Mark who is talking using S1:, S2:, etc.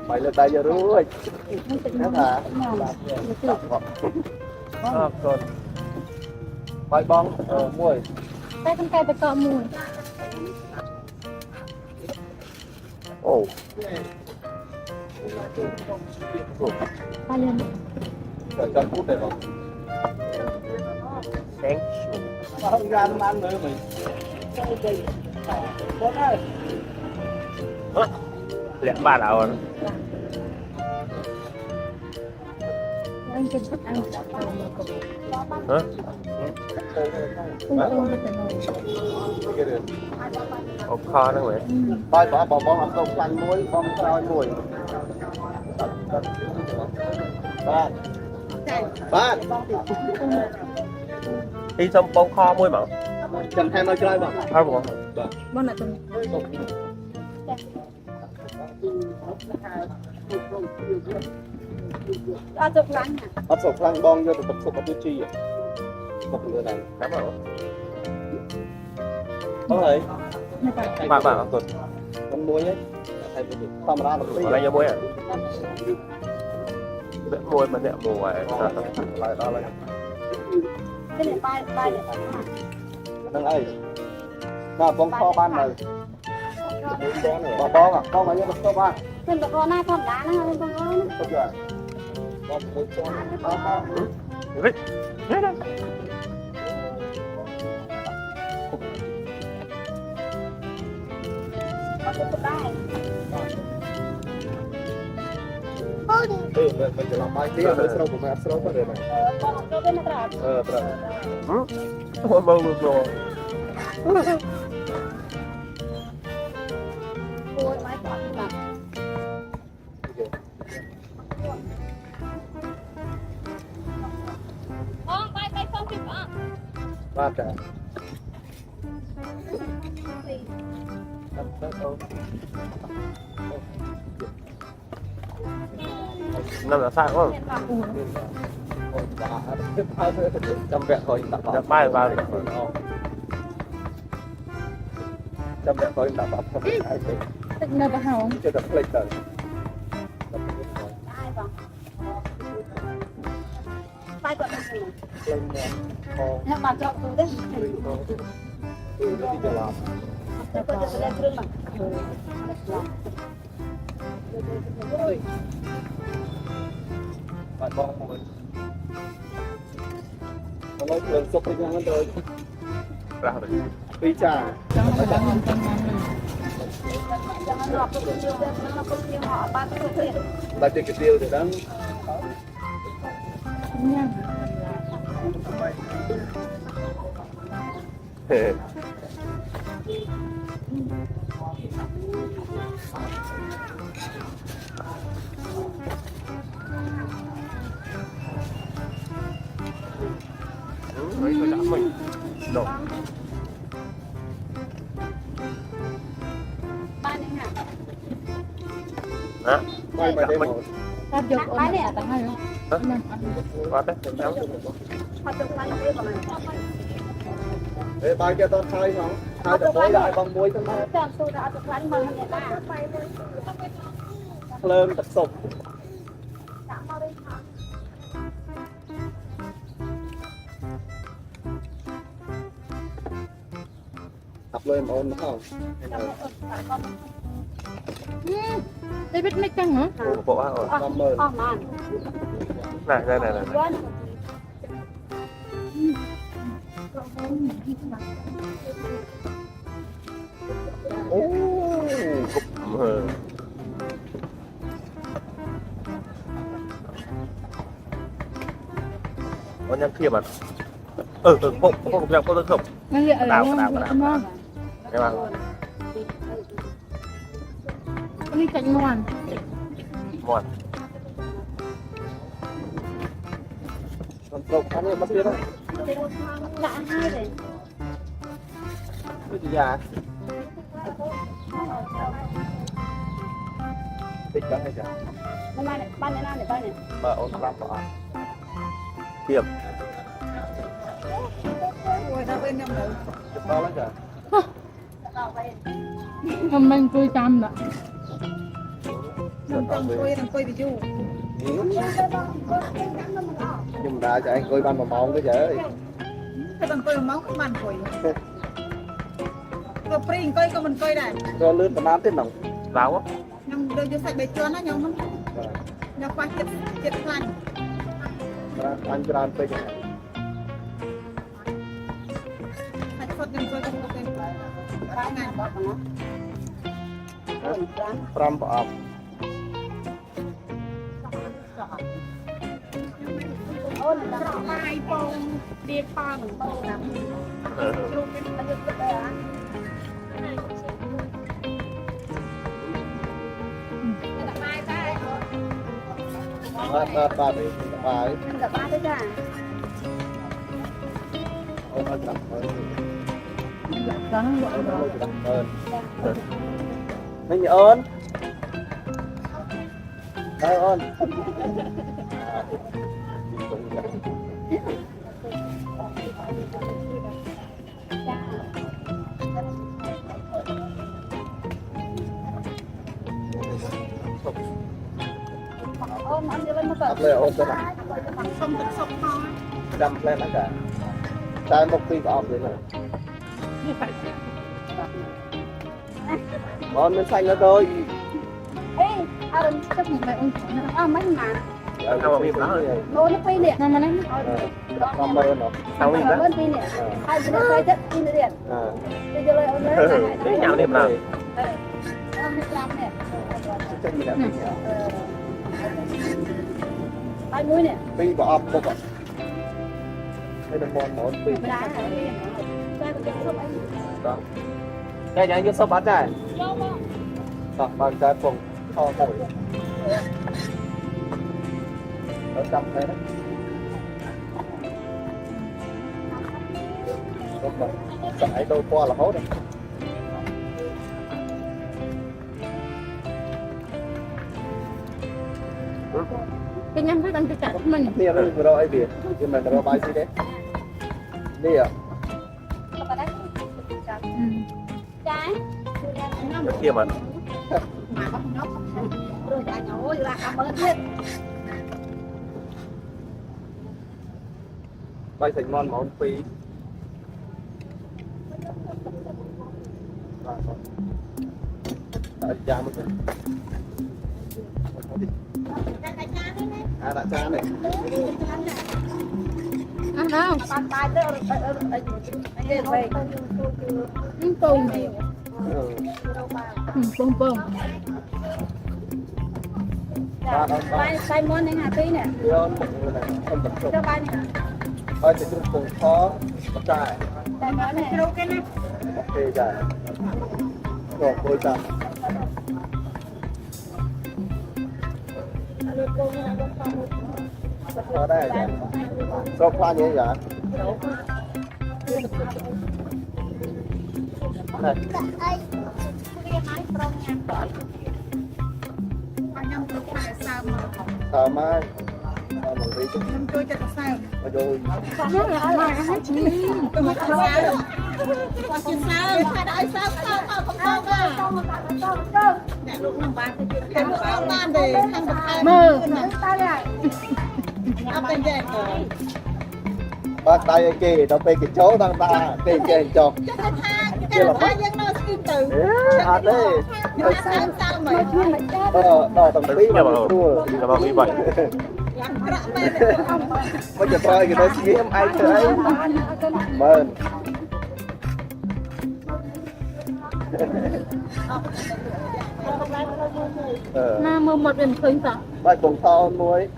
S1: Mày lên tay giờ rồi. Thế hả? Rồi. Bài bong mùi.
S2: Tay con cây cọ mùi.
S1: Ồ.
S2: Ba lên.
S1: Rồi cho phút này không? Thank you. Không ra nó ăn nữa mình. Lẹ ba nào rồi.
S2: Anh cho thích ăn.
S1: Hả? Ốc kho đó vậy. Thôi bỏ bông ăn tôm xanh muối, bông rau muối. Ba. Đi xong bông kho muối mà. Chẳng thêm ơi chơi mà. Thôi bộ.
S2: Bông là tôm.
S1: Ốc sụp lăng bông vô tập sụp ở tiêu chi vậy. Một người này. Cảm ơn. Có thể. Bạn bạn tuần. Con muối nhé. Không ra được. Ở đây vô muối à? Bẹ muối mà nẹo mùi. Lại đó lại.
S2: Cái này bay để
S1: Nâng ơi. Nào bông kho ban này. Bỏ bông à? Bông ở đây bông ban.
S2: Trên bậc con này còn đá nó lên con con.
S1: Không rồi. Bông muối cho. Rít. Rít đây. Mìnhจะลองไปที่เราเราผมมาเราก็เดินมาตราตัวมึงมึงโดนว่าแต่นั่นแหละสร้างว่าจำแบบคอยตัดจะป้ายบ้านจำแบบคอยตัดแบบทำไมใช่
S2: Tịch nơi bà hào.
S1: chưa tập lịch rồi
S2: Tay còn gì?
S1: lên
S2: Nếu mà chọn tôi đấy.
S1: đi chờ làm
S2: Tôi có thể lên lưng mà.
S1: bạn bong rồi nó nói chuyện sốc đi ngang rồi ra rồi đi trà là cái tiêu để đang mấy người đã mình đổ hả quay mà đây một
S2: Tao dục ôm này tao hay không?
S1: qua đấy để bay cho tao thay không thay được mỗi đại bằng muối thôi lên tập sụp tập lên ôn không
S2: David mấy căng hả?
S1: bộ bác rồi 50 này đây này này có nhắm kia mà không có được không
S2: Nó lẹ
S1: đào
S2: rồi ngon.
S1: cái mà
S2: Đi cạnh ngoan.
S1: ngon còn trộn ăn thì mất biết đấy
S2: Đã hai rồi.
S1: cái gì à thích đó hay chả
S2: Ban này để ban này.
S1: mà ôn lắm đó kiềm
S2: Ngồi ra bên em rồi.
S1: chụp to lắm chả
S2: Hôm nay tôi chăm đó. trong tôi bị du
S1: nhưng mà cho anh coi ban mà mong cái chở
S2: cái bằng tôi máu không bàn phổi tôi pring coi có mình coi này
S1: cho lướt mà nám thế nòng
S3: vào á
S2: nhưng đôi vô sạch bể chua nó nhưng nó qua chết lạnh
S1: anh cho anh bây giờ
S2: sạch phật nhưng tôi không có tên ba ngàn bọc nó
S1: pram bọc
S2: ôi là mai phong đi phong lắm chụp cái nó được cái á
S1: ba đấy ba
S2: gặp ba đấy ra
S1: ông ăn đặt
S2: cắn
S1: mình ơn đây ơn
S2: ôm anh đi lên một
S1: tập lên ôm cái này
S2: không được sốc thôi
S1: đâm lên nó cả tay một phi vào vậy này con bên xanh nữa thôi
S2: ê anh chấp nhận mày ông mấy mà
S3: sao mà biết nó rồi
S2: lô nó phi nè nó mà nó
S1: năm mươi nó
S3: sao biết đó
S2: phi nè hai đứa quay chất phi nè điện bây giờ lại ông
S3: để nhau điểm nào
S2: ông làm nè
S1: chắc gì đã
S2: hai mũi nè
S1: phi vào ấp một đây là món món phi
S2: đá
S1: đó đây nhà anh sao bán này đó bán trái phòng kho nổi ở trong thế đấy sải đôi qua là hốt đấy
S2: cái nhăn nó đang tự cắt mình
S1: nè nó vừa rồi biển nhưng mà nó bay gì đấy đi à
S2: trái
S3: kia mà
S2: mà có nó rồi anh ơi là cảm ơn hết
S1: bay thành ngon món phi đã cha mất rồi à đã cha này
S2: ăn đâu bàn tay tới ở về những tôm này bông bông bay món này hả tí nè cho bay nè
S1: ơi thì chúng cùng khó bắt trai
S2: bay món này đâu cái này
S1: ok dài rồi bôi tầm ở đây là sao khoa như vậy này sao mai sao mà đi chút
S2: tôi cho sao
S1: mà rồi
S2: nó là mai hết tôi mới sao còn chuyện sao phải đợi sao không à mẹ lúc năm ba cái lúc ban để thằng bậc mơ tao lại áp bên đây
S1: bắt tay kia nó về cái chỗ thằng ta cái kia chọc
S2: kia là phải dân nó kim từ
S1: à đấy
S2: sao mày
S1: đó thằng tí mà đua
S3: là bao nhiêu vậy
S1: bây giờ coi cái đó xí em ai chơi mơn
S2: na mơ một lần khơi sao
S1: bài cùng to nuôi